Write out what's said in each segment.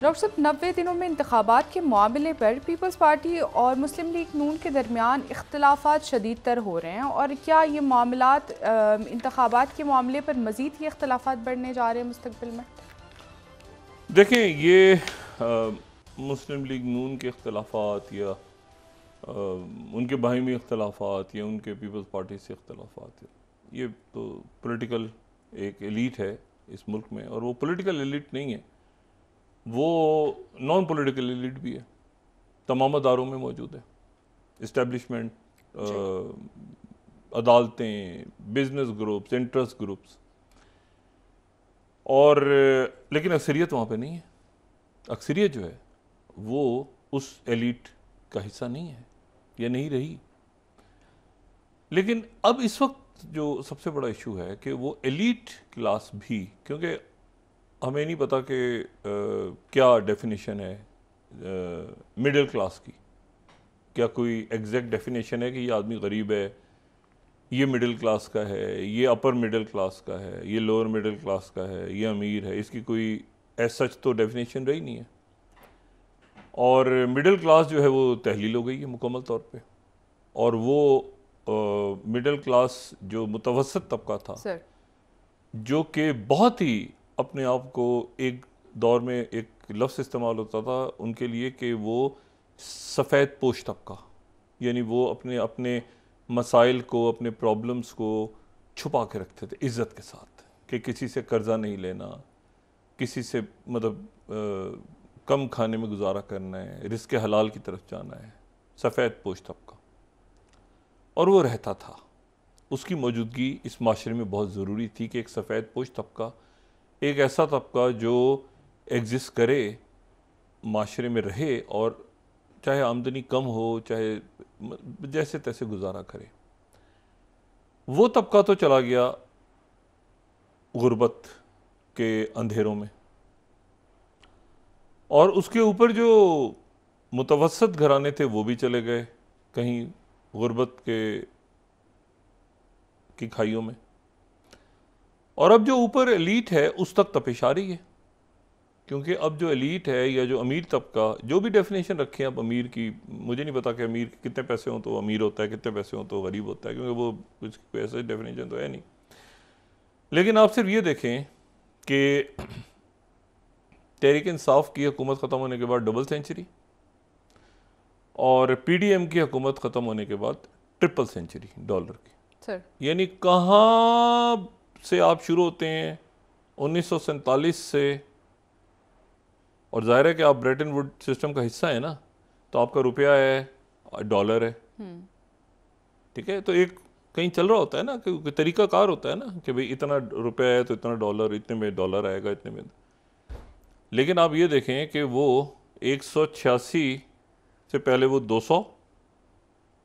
Doctor साहब, 90 दिनों में इंतखाबात के मामले पर पीपल्स पार्टी और मुस्लिम लीग नून के दरमियान इख्तलाफात शदीद तर हो रहे हैं, और क्या ये मामलात इंतखाबात के मामले पर मज़ीद ये इख्तलाफात बढ़ने जा रहे हैं मुस्तकबिल में? देखें, ये मुस्लिम लीग नून के इख्तलाफात या उनके बाहिमी इख्तलाफात या उनके पीपल्स पार्टी से इख्तलाफात, ये तो पॉलिटिकल एक एलीट है इस मुल्क में, और वो पॉलिटिकल एलीट नहीं है, वो नॉन पॉलिटिकल एलीट भी है, तमाम अदारों में मौजूद है। इस्टेब्लिशमेंट, अदालतें, बिजनेस ग्रुप्स, इंटरेस्ट ग्रुप्स, और लेकिन अक्सरियत वहाँ पे नहीं है। अक्सरियत जो है वो उस एलीट का हिस्सा नहीं है या नहीं रही। लेकिन अब इस वक्त जो सबसे बड़ा इशू है कि वो एलीट क्लास भी, क्योंकि हमें नहीं पता कि क्या डेफिनेशन है मिडिल क्लास की, क्या कोई एग्जैक्ट डेफिनेशन है कि ये आदमी गरीब है, ये मिडिल क्लास का है, ये अपर मिडिल क्लास का है, ये लोअर मिडिल क्लास का है, ये अमीर है। इसकी कोई एज सच तो डेफिनेशन रही नहीं है। और मिडिल क्लास जो है वो तहलील हो गई है मुकम्मल तौर पे, और वो मिडिल क्लास जो मुतवसत तबका था सर, जो कि बहुत ही अपने आप को एक दौर में एक लफ्ज़ इस्तेमाल होता था उनके लिए कि वो सफ़ेद पोश तबका, यानी वो अपने अपने मसाइल को, अपने प्रॉब्लम्स को छुपा के रखते थे इज़्ज़त के साथ, कि किसी से कर्जा नहीं लेना, किसी से मतलब कम खाने में गुजारा करना है, रिज़्क़ हलाल की तरफ जाना है, सफ़ेद पोश तबका। और वो रहता था, उसकी मौजूदगी इस माशरे में बहुत ज़रूरी थी कि एक सफ़ेद पोश तबका, एक ऐसा तबका जो एग्जिस्ट करे, माशरे में रहे, और चाहे आमदनी कम हो, चाहे जैसे तैसे गुजारा करे। वो तबका तो चला गया गुर्बत के अंधेरों में, और उसके ऊपर जो मुतवसत घराने थे वो भी चले गए कहीं गुर्बत की खाइयों में। और अब जो ऊपर एलीट है उस तक तपिश आ रही है, क्योंकि अब जो एलीट है या जो अमीर तबका, जो भी डेफिनेशन रखे हैं अब अमीर की, मुझे नहीं पता कि अमीर कितने पैसे हों तो अमीर होता है, कितने पैसे हों तो गरीब होता है, क्योंकि वो कुछ ऐसा डेफिनेशन तो है नहीं। लेकिन आप सिर्फ ये देखें कि तहरीक इंसाफ की हुकूमत ख़त्म होने के बाद डबल सेंचुरी, और पीडीएम की हुकूमत ख़त्म होने के बाद ट्रिपल सेंचुरी डॉलर की। सर, यानी कहाँ से आप शुरू होते हैं 1947 से, और जाहिर है कि आप ब्रेटन वुड सिस्टम का हिस्सा है ना, तो आपका रुपया है, डॉलर है, ठीक है। तो एक कहीं चल रहा होता है ना, कि तरीका कार होता है ना कि भाई इतना रुपया है तो इतना डॉलर, इतने में डॉलर आएगा, इतने में। लेकिन आप ये देखें कि वो 186 से पहले वो 200,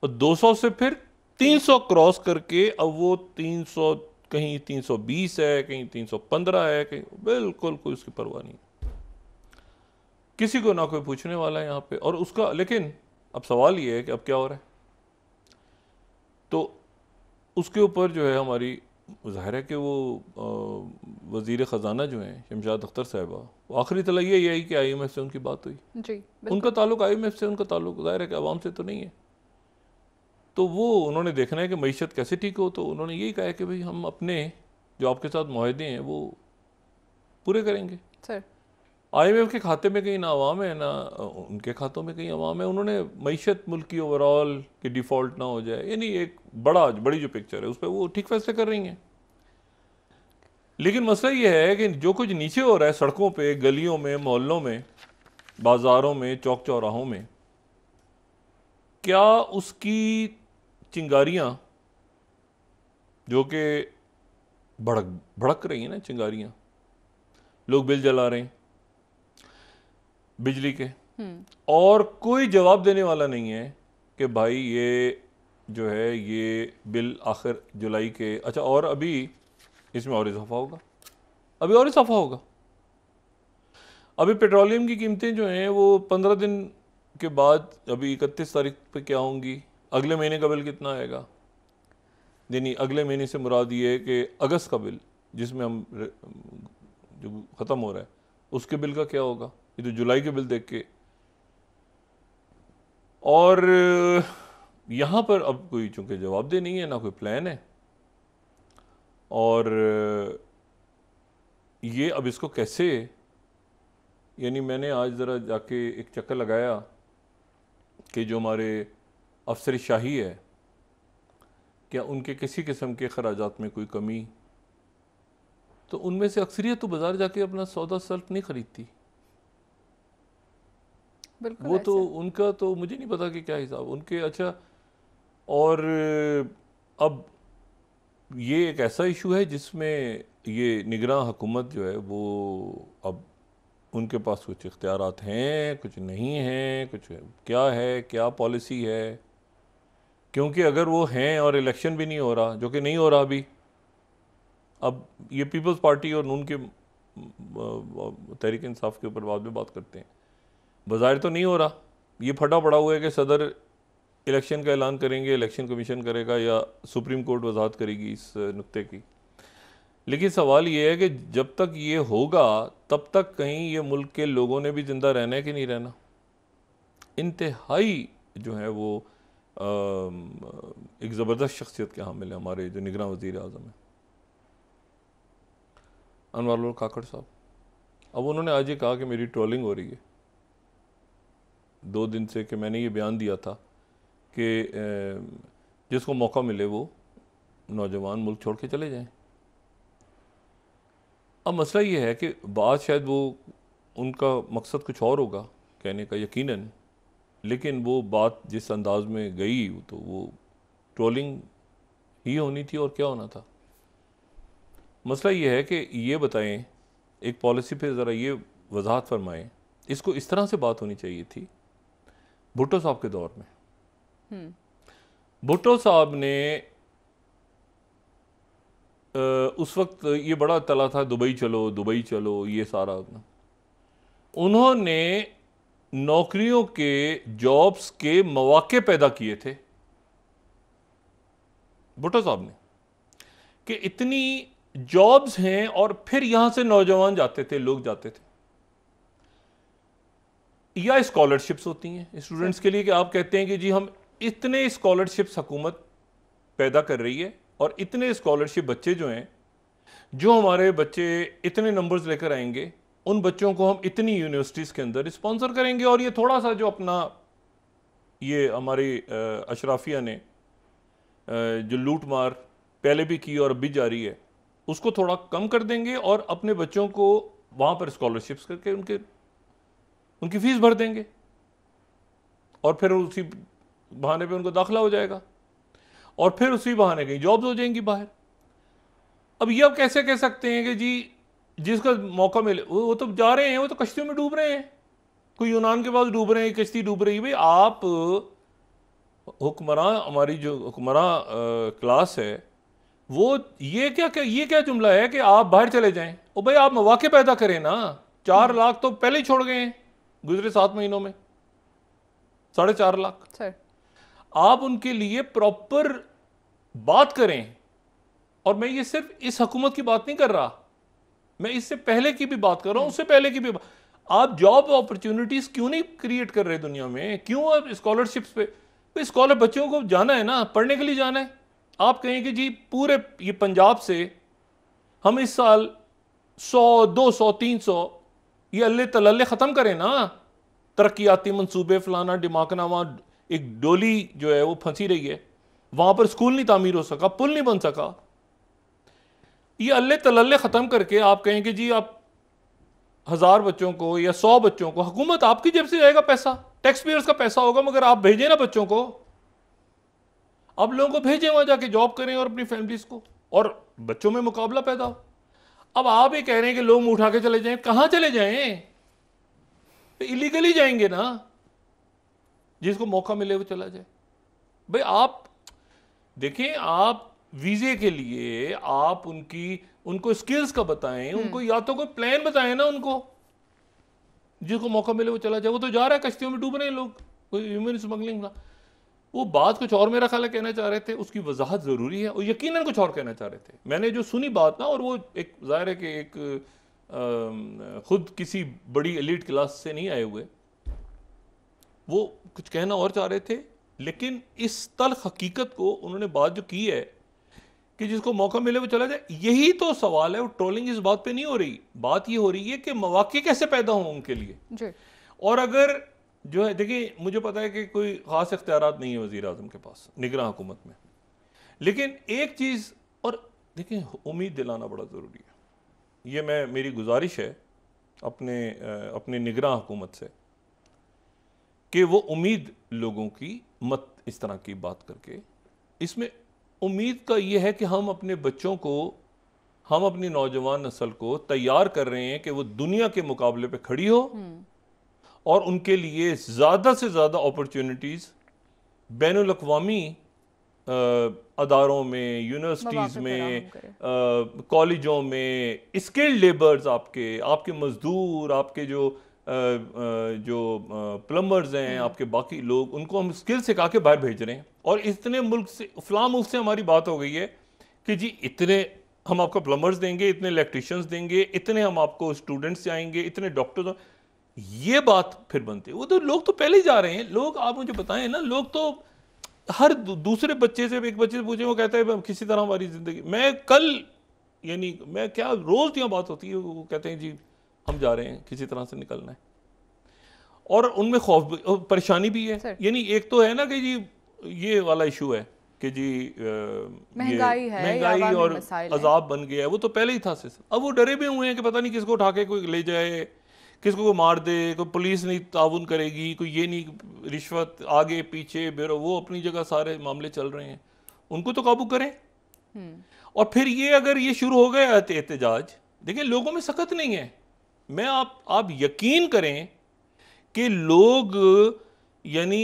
और 200 से फिर 300 क्रॉस करके अब वो 300, कहीं 320 है, कहीं 315 है, कहीं बिल्कुल कोई उसकी परवाह नहीं, किसी को ना कोई पूछने वाला है यहाँ पे। और उसका, लेकिन अब सवाल ये है कि अब क्या हो रहा है, तो उसके ऊपर जो है हमारी, ज़ाहिर है कि वो वज़ीर ख़जाना जो हैं शमशाद अख्तर साहिबा, वो आखिरी तला ये है कि IMF से उनकी बात हुई। जी, उनका ताल्लुक IMF से, उनका ताल्लुक ज़ाहिर है कि आवाम से तो नहीं है। तो वो उन्होंने देखना है कि मईशत कैसे ठीक हो, तो उन्होंने यही कहा है कि भाई हम अपने जो आपके साथ मुआहदे हैं वो पूरे करेंगे। सर, IMF के खाते में कहीं ना अवाम है, ना उनके खातों में कहीं अवाम है। उन्होंने मईशत मुल्क की ओवरऑल की डिफ़ॉल्ट ना हो जाए, यानी एक बड़ी जो पिक्चर है उस पर वो ठीक फैसले कर रही हैं। लेकिन मसला ये है कि जो कुछ नीचे हो रहा है सड़कों पे, गलियों में, मोहल्लों में, बाज़ारों में, चौक चौराहों में, क्या उसकी चिंगारियाँ जो कि भड़क रही हैं ना, चिंगारियाँ, लोग बिल जला रहे हैं बिजली के, और कोई जवाब देने वाला नहीं है कि भाई ये जो है ये बिल आखिर जुलाई के, अच्छा और अभी इसमें और इजाफा होगा, अभी और इजाफा होगा। अभी पेट्रोलियम की कीमतें जो हैं वो 15 दिन के बाद, अभी 31 तारीख पे क्या होंगी, अगले महीने का बिल कितना आएगा, यानी अगले महीने से मुराद ये है कि अगस्त का बिल जिसमें हम जो ख़त्म हो रहा है उसके बिल का क्या होगा। ये तो जुलाई के बिल देख के। और यहाँ पर अब कोई चूंकि जवाबदेही नहीं है, ना कोई प्लान है, और ये अब इसको कैसे, यानी मैंने आज ज़रा जाके एक चक्कर लगाया कि जो हमारे अफसर शाही है, क्या उनके किसी किस्म के खराजात में कोई कमी, तो उनमें से अक्सरियत तो बाजार जाके अपना सौदा सल्फ नहीं खरीदती। वो तो उनका तो मुझे नहीं पता कि क्या हिसाब उनके। अच्छा, और अब ये एक ऐसा इशू है जिसमें ये निगरान हुकूमत जो है वो अब उनके पास कुछ इख्तियारात हैं, कुछ नहीं हैं, कुछ क्या है, क्या पॉलिसी है, क्योंकि अगर वो हैं और इलेक्शन भी नहीं हो रहा, जो कि नहीं हो रहा अभी, अब ये पीपल्स पार्टी और नून के तहरीक इंसाफ के ऊपर बाद में बात करते हैं, बाज़ाहिर तो नहीं हो रहा, ये फटा पड़ा हुआ है कि सदर इलेक्शन का ऐलान करेंगे, इलेक्शन कमीशन करेगा या सुप्रीम कोर्ट वजाहत करेगी इस नुक्ते की। लेकिन सवाल ये है कि जब तक ये होगा तब तक कहीं ये मुल्क के लोगों ने भी ज़िंदा रहना है कि नहीं रहना। इंतहाई जो है वो एक ज़बरदस्त शख्सियत के हामिल है हमारे जो निगरान वज़ीर आज़म है अनवर काकड़ साहब। अब उन्होंने आज ये कहा कि मेरी ट्रोलिंग हो रही है 2 दिन से, कि मैंने ये बयान दिया था कि जिसको मौका मिले वो नौजवान मुल्क छोड़ के चले जाएं। अब मसला ये है कि बात शायद वो उनका मकसद कुछ और होगा कहने का यकीनन, लेकिन वो बात जिस अंदाज में गई तो वो ट्रोलिंग ही होनी थी, और क्या होना था। मसला ये है कि ये बताएं, एक पॉलिसी पे ज़रा ये वजाहत फरमाएं, इसको इस तरह से बात होनी चाहिए थी भुट्टो साहब के दौर में। भुट्टो साहब ने उस वक्त ये बड़ा तला था दुबई चलो दुबई चलो, ये सारा उन्होंने नौकरियों के जॉब्स के मौके पैदा किए थे भुट्टो साहब ने, कि इतनी जॉब्स हैं, और फिर यहां से नौजवान जाते थे, लोग जाते थे। या स्कॉलरशिप्स होती हैं स्टूडेंट्स के लिए कि आप कहते हैं कि जी हम इतने स्कॉलरशिप्स हुकूमत पैदा कर रही है, और इतने स्कॉलरशिप बच्चे जो हैं, जो हमारे बच्चे इतने नंबर्स लेकर आएंगे, उन बच्चों को हम इतनी यूनिवर्सिटीज़ के अंदर स्पॉन्सर करेंगे। और ये थोड़ा सा जो अपना ये हमारी अशराफिया ने जो लूट मार पहले भी की और अभी जारी है, उसको थोड़ा कम कर देंगे, और अपने बच्चों को वहाँ पर स्कॉलरशिप्स करके उनकी फ़ीस भर देंगे, और फिर उसी बहाने पे उनको दाखिला हो जाएगा, और फिर उसी बहाने कहीं जॉब्स हो जाएंगी बाहर। अब ये आप कैसे कह सकते हैं कि जी जिसका मौका मिले वो तो जा रहे हैं, वो तो कश्तियों में डूब रहे हैं, कोई यूनान के पास डूब रहे हैं, कश्ती डूब रही है। भाई आप हुक्मरान, हमारी जो हुक्मरान क्लास है वो ये क्या जुमला है कि आप बाहर चले जाएं। ओ भाई आप मौके पैदा करें ना। 4 लाख तो पहले ही छोड़ गए हैं गुजरे 7 महीनों में, 4.5 लाख। आप उनके लिए प्रॉपर बात करें। और मैं ये सिर्फ इस हुकूमत की बात नहीं कर रहा, मैं इससे पहले की भी बात कर रहा हूं, उससे पहले की भी आप जॉब अपॉर्चुनिटीज क्यों नहीं क्रिएट कर रहे दुनिया में? क्यों आप स्कॉलरशिप्स पे स्कॉलर बच्चों को जाना है ना, पढ़ने के लिए जाना है। आप कहें कि जी पूरे ये पंजाब से हम इस साल 100 200 300 ये अल्ले तलल्ले ख़त्म करें ना, तरक्याती मंसूबे फलाना डिमाकना, वहाँ एक डोली जो है वो फंसी रही है, वहाँ पर स्कूल नहीं तामीर हो सका, पुल नहीं बन सका। ये अल्ले तलल्ले ख़त्म करके आप कहें कि जी आप 1000 बच्चों को या 100 बच्चों को, हुकूमत आपकी जेब से जाएगा पैसा, टैक्स पेयर्स का पैसा होगा, मगर आप भेजें ना बच्चों को, आप लोगों को भेजें वहाँ जाके जॉब करें और अपनी फैमिलीज को, और बच्चों में मुकाबला पैदा हो। अब आप ये कह रहे हैं कि लोग उठा के चले जाएं, कहाँ चले जाएं? तो इलीगली जाएंगे ना, जिसको मौका मिले वो चला जाए। भाई आप देखें, आप वीजे के लिए आप उनको स्किल्स का बताएं, उनको या तो कोई प्लान बताएं ना, उनको जिसको मौका मिले वो चला जाए। वो तो जा रहा है, कश्तियों में डूब रहे हैं लोग, कोई ह्यूमन स्मगलिंग ना। वो बात कुछ और मेरा ख्याल कहना चाह रहे थे, उसकी वजाहत ज़रूरी है, और यकीनन कुछ और कहना चाह रहे थे। मैंने जो सुनी बात ना, और वो एक ज़ाहिर है कि एक खुद किसी बड़ी एलीट क्लास से नहीं आए हुए, वो कुछ कहना और चाह रहे थे, लेकिन इस तल्ख हकीकत को उन्होंने बात जो की है कि जिसको मौका मिले वो चला जाए, यही तो सवाल है। वो ट्रोलिंग इस बात पे नहीं हो रही, बात ये हो रही है कि मौके कैसे पैदा हों उनके लिए जी। और अगर जो है, देखिए मुझे पता है कि कोई खास इख्तियारात नहीं है वज़ीर आज़म के पास निगरान हुकूमत में, लेकिन एक चीज़, और देखिए उम्मीद दिलाना बड़ा ज़रूरी है। ये मेरी गुजारिश है अपने निगरान हुकूमत से कि वो उम्मीद लोगों की मत इस तरह की बात करके, इसमें उम्मीद का ये है कि हम अपने बच्चों को, हम अपनी नौजवान नस्ल को तैयार कर रहे हैं कि वो दुनिया के मुकाबले पे खड़ी हो और उनके लिए ज़्यादा से ज़्यादा अपॉर्चुनिटीज़ बैनुल अक़वामी अदारों में, यूनिवर्सिटीज़ में, कॉलेजों में, स्किल्ड लेबर्स, आपके मज़दूर, आपके जो प्लम्बर्स हैं, आपके बाकी लोग, उनको हम स्किल सिखा के बाहर भेज रहे हैं। और इतने मुल्क से, फलां मुल्क से हमारी बात हो गई है कि जी इतने हम आपको प्लम्बर्स देंगे, इतने इलेक्ट्रिशियंस देंगे, इतने हम आपको स्टूडेंट्स आएंगे, इतने डॉक्टर्स, ये बात फिर बनती है। वो तो लोग तो पहले ही जा रहे हैं। लोग, आप मुझे बताएं ना, लोग तो हर दूसरे बच्चे से, एक बच्चे से पूछे, वो कहता है किसी तरह हमारी ज़िंदगी, मैं कल, यानी मैं क्या, रोज़ यहाँ बात होती है, वो कहते हैं जी हम जा रहे हैं, किसी तरह से निकलना है। और उनमें खौफ, परेशानी भी है। यानी एक तो है ना कि जी ये वाला इशू है कि जी महंगाई और अजाब बन गया है, वो तो पहले ही था। अब वो डरे भी हुए हैं कि पता नहीं किसको उठा के कोई ले जाए, किसको कोई मार दे, कोई पुलिस नहीं ताउन करेगी, कोई ये नहीं, रिश्वत आगे पीछे ब्यूरो, वो अपनी जगह सारे मामले चल रहे हैं, उनको तो काबू करें। और फिर ये अगर ये शुरू हो गया एहतजाज, देखिए लोगों में सख्त नहीं है। मैं आप यकीन करें कि लोग, यानी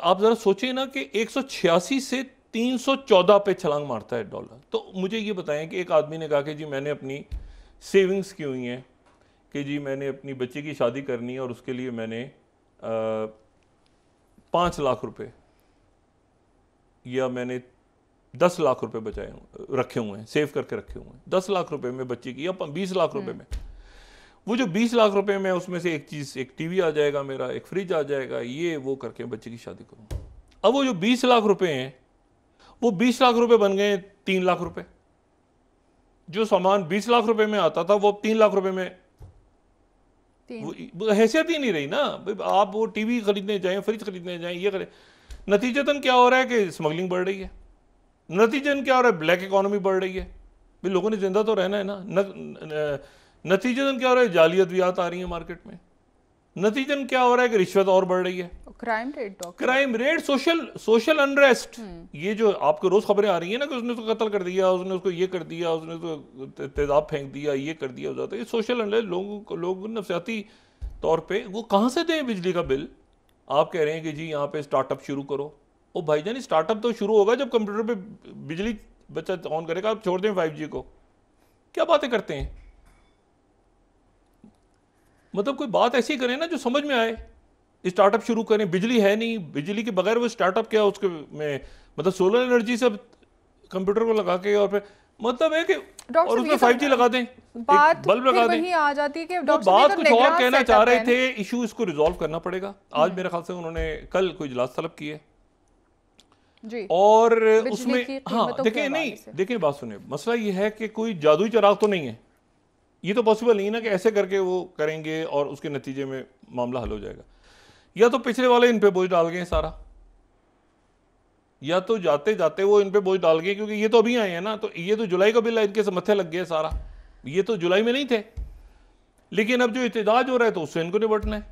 आप जरा सोचें ना कि 186 से 314 पे छलांग मारता है डॉलर। तो मुझे ये बताएं कि एक आदमी ने कहा कि जी मैंने अपनी सेविंग्स की हुई हैं कि जी मैंने अपनी बच्ची की शादी करनी है और उसके लिए मैंने 5 लाख रुपए या मैंने 10 लाख रुपए बचाए रखे हुए हैं, सेव करके रखे हुए हैं, 10 लाख रुपए में बच्ची की, या 20 लाख रुपए में। वो जो 20 लाख रुपए में, उसमें से एक चीज़, एक टीवी आ जाएगा मेरा, एक फ्रिज आ जाएगा, ये वो करके बच्चे की शादी करूँ। अब वो जो 20 लाख रुपए हैं, वो 20 लाख रुपए बन गए 3 लाख रुपए। जो सामान 20 लाख रुपए में आता था, वो 3 लाख रुपए में, वो हैसियत ही नहीं रही ना। आप वो टीवी खरीदने जाएं, फ्रिज खरीदने जाएं, ये करें, नतीजतन क्या हो रहा है कि स्मगलिंग बढ़ रही है। नतीजतन क्या हो रहा है, ब्लैक इकोनॉमी बढ़ रही है। भाई लोगों ने जिंदा तो रहना है ना। नतीजतन क्या हो रहा है, जाली अद्वियात आ रही है मार्केट में। नतीजतन क्या हो रहा है कि रिश्वत और बढ़ रही है, क्राइम रेट, सोशल अनरेस्ट। ये जो आपको रोज खबरें आ रही है ना कि उसने उसको कत्ल कर दिया, उसने उसको ये कर दिया, उसने उसको तेजाब फेंक दिया, ये कर दिया, हो ये सोशल अनरेस्ट। लोग नफसियाती तौर पे वो कहाँ से दें बिजली का बिल। आप कह रहे हैं कि जी यहाँ पे स्टार्टअप शुरू करो। ओ भाईजान, स्टार्टअप तो शुरू होगा जब कंप्यूटर पे बिजली बच्चा ऑन करेगा। आप छोड़ दें 5G को, क्या बातें करते हैं। मतलब कोई बात ऐसी करें ना जो समझ में आए। स्टार्टअप शुरू करें, बिजली है नहीं, बिजली के बगैर वो स्टार्टअप क्या, उसके में मतलब सोलर एनर्जी से कंप्यूटर को लगा के, और फिर मतलब है कि और उसमें 5G लगा दें, बात बल्ब लगा दें। वही आ जाती है कि तो बात कुछ और कहना चाह रहे थे। इशू इसको रिजॉल्व करना पड़ेगा। आज मेरे ख्याल से उन्होंने कल कोई इजलास तलब की है जी, और उसमें हाँ देखिए, नहीं देखिए, बात सुनिए, मसला ये है कि कोई जादुई चिराग तो नहीं है। ये तो पॉसिबल नहीं ना कि ऐसे करके वो करेंगे और उसके नतीजे में मामला हल हो जाएगा। या तो पिछले वाले इन पे बोझ डाल गए सारा, या तो जाते जाते वो इन पे बोझ डाल गए, क्योंकि ये तो अभी आए हैं ना। तो ये तो जुलाई का बिल है, इनके मत्थे लग गया सारा। ये तो जुलाई में नहीं थे, लेकिन अब जो एहतजाज हो रहा है तो उससे इनको निपटना है।